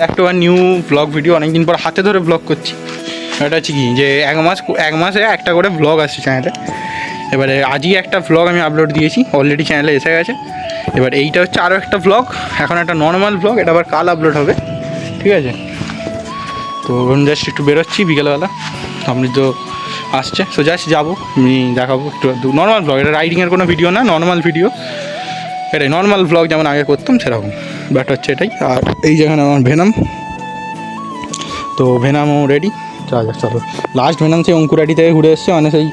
একটা new blog video, অনেকদিন পর হাতে ধরে ব্লগ করছি। এটা হচ্ছে কি যে এক মাসে একটা করে ব্লগ আসছে চ্যানেলে। এবারে আজই একটা ব্লগ আমি আপলোড দিয়েছি, অলরেডি চ্যানেলে এসে গেছে। এবার এইটা হচ্ছে আরও একটা ব্লগ, এখন একটা নর্মাল ব্লগ, এটা আবার কাল আপলোড হবে, ঠিক আছে? তো জাস্ট একটু বেরোচ্ছি বিকেলবেলা, আপনি তো আসছে, সো জাস্ট যাবো, আমি দেখাবো একটু নর্মাল ব্লগ। এটা রাইডিংয়ের কোনো ভিডিও না, নর্মাল ভিডিও। এটাই নর্মাল ব্লগ যেমন আগে করতাম সেরকম, বাট হচ্ছে এটাই। আর এই যেখানে আমার ভেনাম, তো ভেনামও রেডি, চলো। লাস্ট ভেনাম সেই অঙ্কুরাটি থেকে ঘুরে এসছে, মানে সেই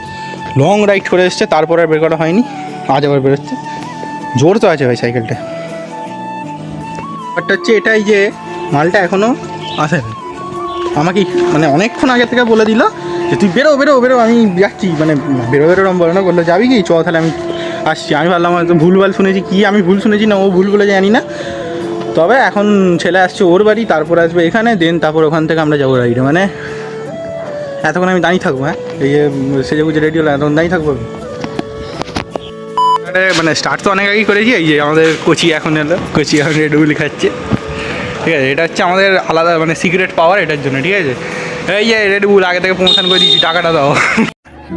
লং রাইড করে এসছে, তারপরে আর বের করা হয়নি, আজ আবার বেরোচ্ছে। জোর তো আছে ভাই সাইকেলটা। বাট হচ্ছে এটাই যে মালটা এখনও আসেনি আমাকে, মানে অনেকক্ষণ আগে থেকে বলে দিল যে তুই বেরো, আমি যাচ্ছি, মানে বেরো বলে না, বললো যাবি কি, চ তাহলে আমি আসছি। আমি ভাবলাম হয়তো ভুলভাল শুনেছি, কি আমি ভুল শুনেছি না ও ভুল বলে জানি না। তবে এখন ছেলে আসছে ওর বাড়ি, তারপর আসবে এখানে, দেন তারপর ওখান থেকে আমরা যাবো রাইডে। মানে এতক্ষণ আমি দাঁড়িয়ে থাকবো, হ্যাঁ এই যে সেজে গুজে রেডি হলো, এতক্ষণ দাঁড়িয়ে থাকবো। মানে স্টার্ট তো অনেক আগেই করেছি। এই যে আমাদের কোচি এখন এলো, কোচি এখন রেডগুলি খাচ্ছে, ঠিক আছে? এটা হচ্ছে আমাদের আলাদা মানে সিক্রেট পাওয়ার এটার জন্য, ঠিক আছে? এই যে রেড বুল আগে থেকে প্রমোশন করে দিয়েছি, টাকাটা দাও।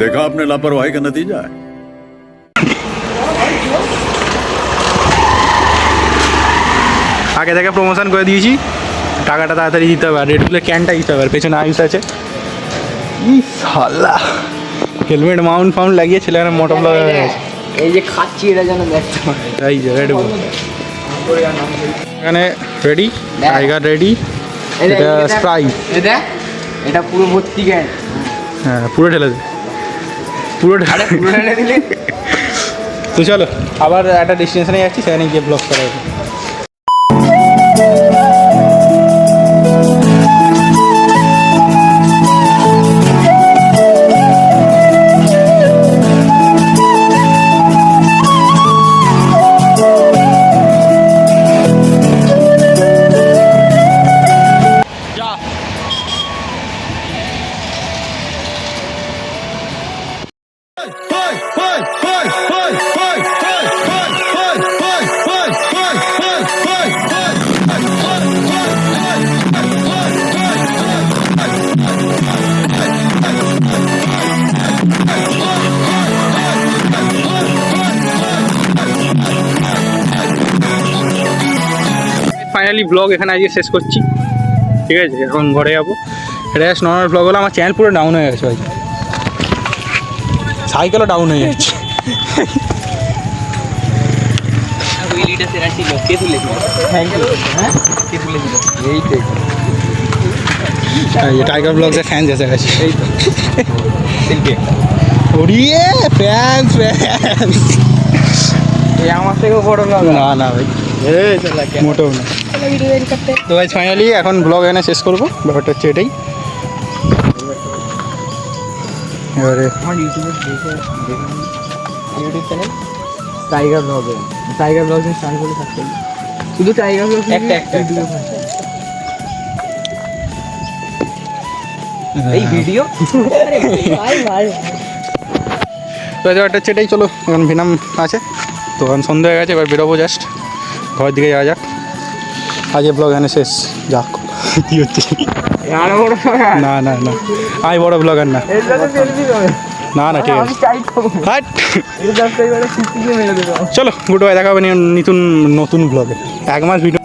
देखा आपने लापरवाही का नतीजा है। আগে থেকে প্রমোশন করে দিয়েছি, টাকাটা তাড়াতাড়ি দিতে হবে। আর রেড বুলের ক্যানটা দিতে হবে, আর পেছনে আয়ুষ আছে। ই সাল্লা হেলমেট মাউন্ট ফাউন্ট লাগিয়ে ছেলেরা মোটর লাগা হয়ে গেছে। এই যে খাচ্ছি এটা যেন দেখতে পারে। এই যে রেড বুল এখানে রেডি, টাইগার রেডি, এটা স্প্রাইট, এটা পুরো ভর্তি ক্যান। হ্যাঁ পুরো ঢেলে দে, পুরো ঢেলে দিলে। তো চলো আবার একটা ডেস্টিনেশনে যাচ্ছি, সেখানে গিয়ে ব্লগ করা হবে। ফাইনালি ব্লগ এখানে আজকে শেষ করছি, ঠিক আছে? এখন ঘরে যাবো। এটা জাস্ট নর্মাল ব্লগ হলো। আমার চ্যানেল পুরো ডাউন হয়ে গেছে ভাই, সাইকেলও ডাউন হয়ে যাচ্ছে। টাইগার ব্লগসের ফ্যান এসে গেছে, এই তো ওরিয়ে ফ্যান্স আমার থেকেও বড় ব্লগ না ভাই, মোটেও না। তো ভাই ফাইনালি এখন ব্লগ এখানে শেষ করবো, ব্যাপারটা হচ্ছে এটাই। এবারে আমার YouTube channel tiger blog start করে থাকতে শুধু টাইগার ব্লগ একটা এই ভিডিও। তো ব্যাপারটা হচ্ছে এটাই। চলো এখন ভিনাম আছে, তো এখন সন্ধ্যা হয়ে গেছে, এবার বেরোবো জাস্ট ঘরের দিকে যাওয়া যাক। আজকে ব্লগ এখানে শেষ, যাক কী হচ্ছে। না আমি বড় ব্লগার না, না ঠিক আছে। চলো গুড বাই, দেখা হবে নতুন ব্লগে। 1 মাস ভিডিও